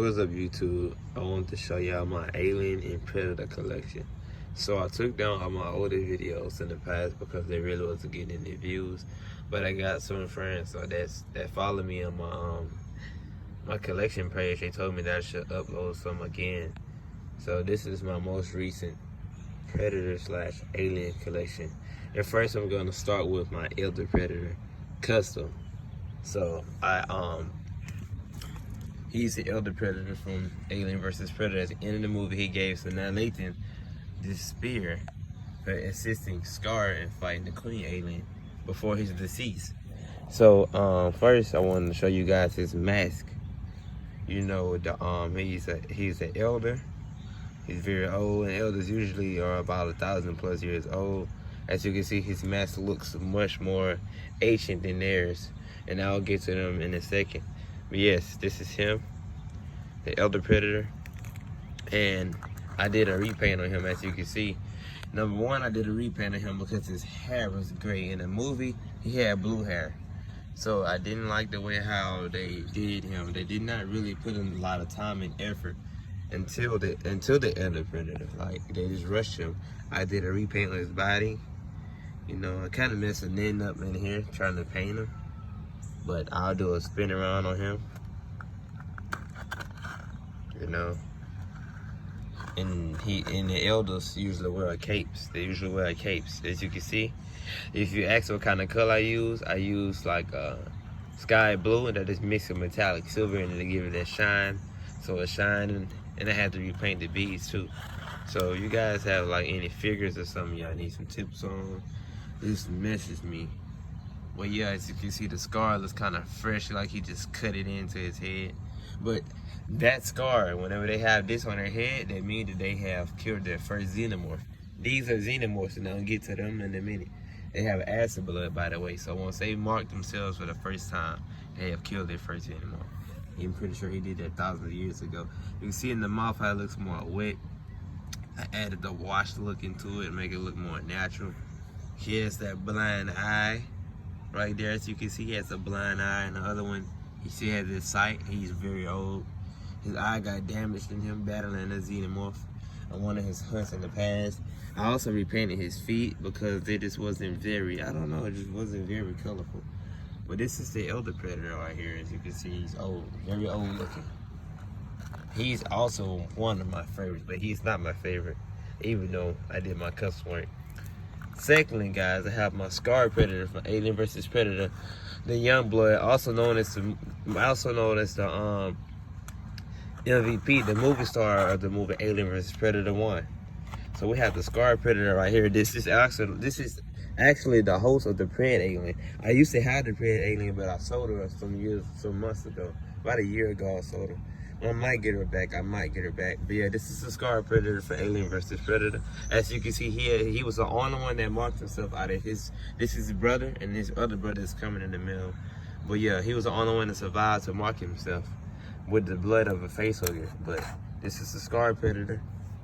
What's up, YouTube? I want to show y'all my Alien and Predator collection. So I took down all my older videos in the past because they really wasn't getting any views. But I got some friends that follow me on my collection page. They told me that I should upload some again. So this is my most recent Predator slash Alien collection. And first I'm gonna start with my Elder Predator custom. So he's the Elder Predator from Alien vs. Predator. At the end of the movie, he gave Sanaa Lathan this spear for assisting Scar in fighting the Queen Alien before his decease. So first I wanted to show you guys his mask. You know, he's an elder. He's very old, and elders usually are about 1,000+ years old. As you can see, his mask looks much more ancient than theirs, and I'll get to them in a second. But yes, this is him, the Elder Predator, and I did a repaint on him. As you can see, number one, I did a repaint on him because his hair was gray. In the movie, he had blue hair, so I didn't like the way how they did him. They did not really put in a lot of time and effort until the Elder Predator. Like, they just rushed him. I did a repaint on his body. You know, I kind of messed a knitting up in here trying to paint him, but I'll do a spin around on him. You know, and the elders usually wear capes. They usually wear capes, as you can see. If you ask what kind of color I use like sky blue, and that is mixed with metallic silver, and to give it that shine, so it's shining. And I had to repaint the beads too. So you guys have like any figures or something y'all need some tips on, just message me. Well, yeah, as you can see, the scar looks kind of fresh, like he just cut it into his head. But that scar, whenever they have this on their head, that means that they have killed their first xenomorph. These are xenomorphs, and I'll get to them in a minute. They have acid blood, by the way, so once they mark themselves for the first time, they have killed their first xenomorph. I'm pretty sure he did that thousands of years ago. You can see in the mouth how it looks more wet. I added the washed look into it to make it look more natural. He has that blind eye right there. As you can see, he has a blind eye, and the other one, he still has his sight. He's very old. His eye got damaged in him battling a xenomorph on one of his hunts in the past. I also repainted his feet because they just wasn't very, I don't know, it just wasn't very colorful. But this is the Elder Predator right here. As you can see, he's old, very old looking. He's also one of my favorites, but he's not my favorite, even though I did my custom work. Secondly, guys, I have my Scar Predator from Alien vs. Predator, the Youngblood, also known as the MVP, the movie star of the movie Alien vs. Predator 1. So we have the Scar Predator right here. This is actually the host of the Pred Alien. I used to have the Pred Alien, but I sold her some months ago. About a year ago I sold her. I might get her back. But yeah, this is the Scar Predator for Alien vs. Predator. As you can see here, he was the only one that marked himself out of this is his brother, and his other brother is coming in the middle. But yeah, he was the only one that survived to mark himself with the blood of a facehugger. But this is the Scar Predator.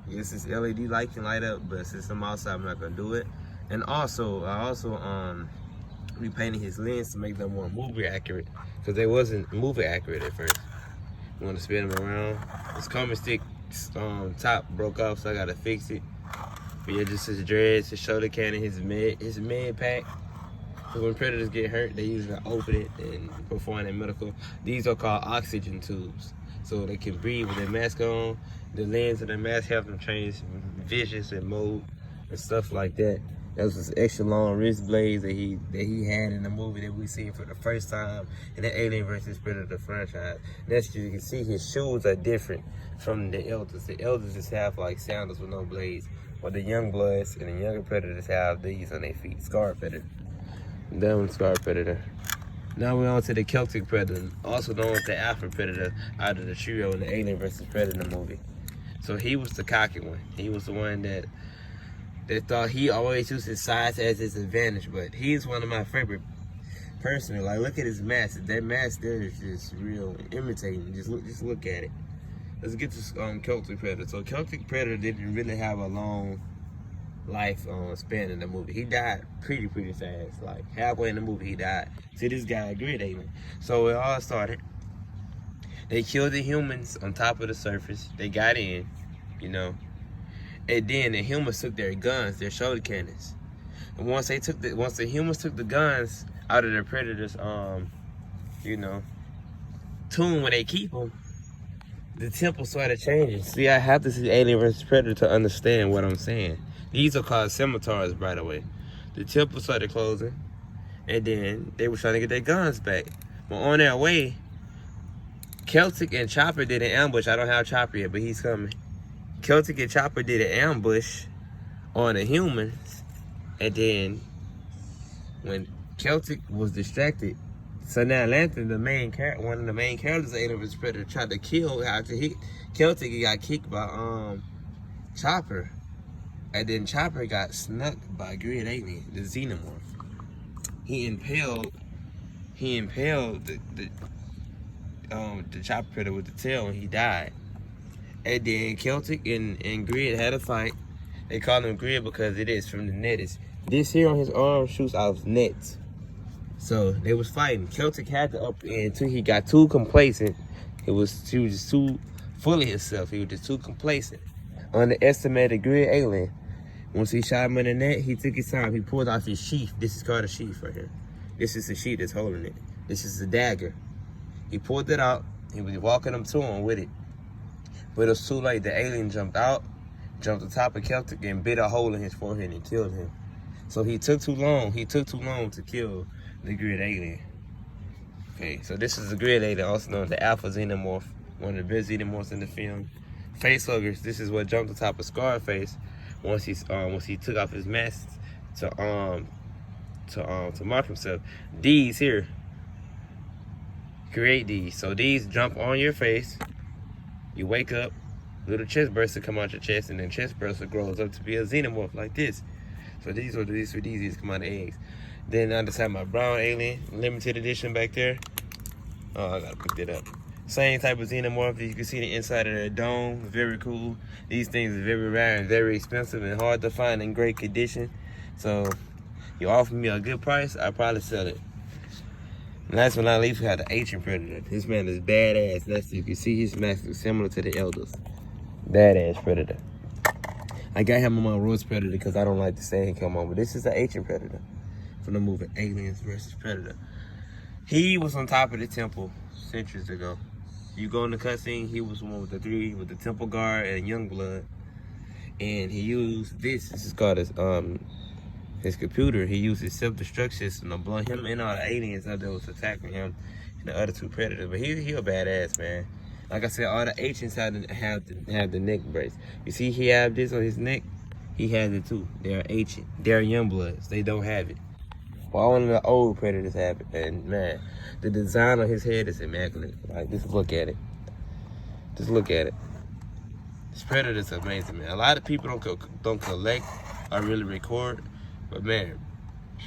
Yes, this LED light can light up, but since I'm outside, I'm not gonna do it. And also, I repainted his lens to make them more movie accurate, because they wasn't movie accurate at first. I want to spin them around. This Comet stick top broke off, so I gotta fix it. But yeah, just his dreads, his shoulder cannon, his med pack. So when predators get hurt, they usually open it and perform their medical. These are called oxygen tubes, so they can breathe with their mask on. The lens of their mask help them change visions and mode and stuff like that. Those was extra long wrist blades that he had in the movie that we seen for the first time in the Alien vs. Predator franchise. Next, you can see his shoes are different from the elders. The elders just have like sandals with no blades, but the young bloods and the younger predators have these on their feet. Scar Predator. That one's Scar Predator. Now we're on to the Celtic Predator, also known as the Alpha Predator out of the trio in the Alien vs. Predator movie. So he was the cocky one. He was the one that thought he always used his size as his advantage, but he's one of my favorite personally. Like, look at his mask. That mask there is just real imitating. Just look at it. Let's get to Celtic Predator. So Celtic Predator didn't really have a long life span in the movie. He died pretty fast. Like halfway in the movie he died. See, this guy a grid alien. So it all started. They killed the humans on top of the surface. They got in, you know. And then the humans took their guns, their shoulder cannons. And once the humans took the guns out of the predators, you know, tomb where they keep them, the temple started changing. See, I have to see Alien vs. Predator to understand what I'm saying. These are called scimitars, by the way. The temple started closing, and then they were trying to get their guns back. But on their way, Celtic and Chopper did an ambush. I don't have Chopper yet, but he's coming. Celtic and Chopper did an ambush on the humans, and then when Celtic was distracted, so now Lantern, one of the main characters of Alien vs. Predator, tried to kill after Celtic. He got kicked by Chopper, and then Chopper got snuck by Grid Alien, the Xenomorph. He impaled the Chopper Predator with the tail, and he died. And then Celtic and Grid had a fight. They call him Grid because it is from the net. This here on his arm shoots out nets. So they was fighting. Celtic had to up until he got too complacent. He was just too full of himself. He was just too complacent. Underestimated Grid Alien. Once he shot him in the net, he took his time. He pulled off his sheath. This is called a sheath right here. This is the sheath that's holding it. This is the dagger. He pulled it out. He was walking him to him with it. But it was too late. The alien jumped out, jumped on top of Celtic, and bit a hole in his forehead and killed him. So he took too long. He took too long to kill the Grid Alien. Okay, so this is the Grid Alien, also known as the Alpha Xenomorph, one of the best xenomorphs in the film. Facehuggers. This is what jumped on top of Scarface once he took off his mask to mark himself. These here create these. So these jump on your face. You wake up, little chest burster come out your chest, and then chest burster grows up to be a xenomorph like this. So these come out of eggs. Then I just have my brown alien, limited edition back there. Oh, I gotta pick that up. Same type of xenomorph. You can see the inside of their dome. Very cool. These things are very rare and very expensive and hard to find in great condition. So you offer me a good price, I'll probably sell it. And last but not least, we have the Ancient Predator. This man is badass. You can see his mask is similar to the Elders. Badass Predator. I got him on my Roach Predator because I don't like the saying come on, but this is the Ancient Predator from the movie Aliens vs. Predator. He was on top of the temple centuries ago. You go in the cutscene, he was the one with the temple guard and Youngblood. And he used this is called his computer. He used his self-destruct system to blow him and all the aliens up that was attacking him and the other two predators. But he a badass, man. Like I said, all the ancients have the neck brace. You see he have this on his neck? He has it too. They're ancient. They're Youngbloods. They don't have it. Well, all of the old predators have it. And man, the design on his head is immaculate. Like, just look at it. Just look at it. This predator's amazing, man. A lot of people don't collect or really record, but man,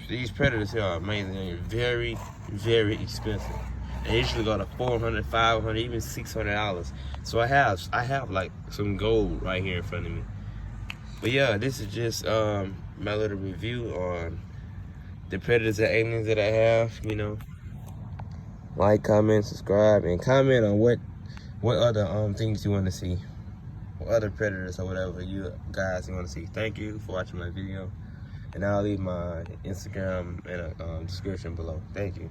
these predators here are amazing. They're very, very expensive. They usually go to $400, $500, even $600. So I have like some gold right here in front of me. But yeah, this is just my little review on the predators and aliens that I have. You know, like, comment, subscribe, and comment on what other things you want to see, what other predators or whatever you guys want to see. Thank you for watching my video, and I'll leave my Instagram in a description below. Thank you.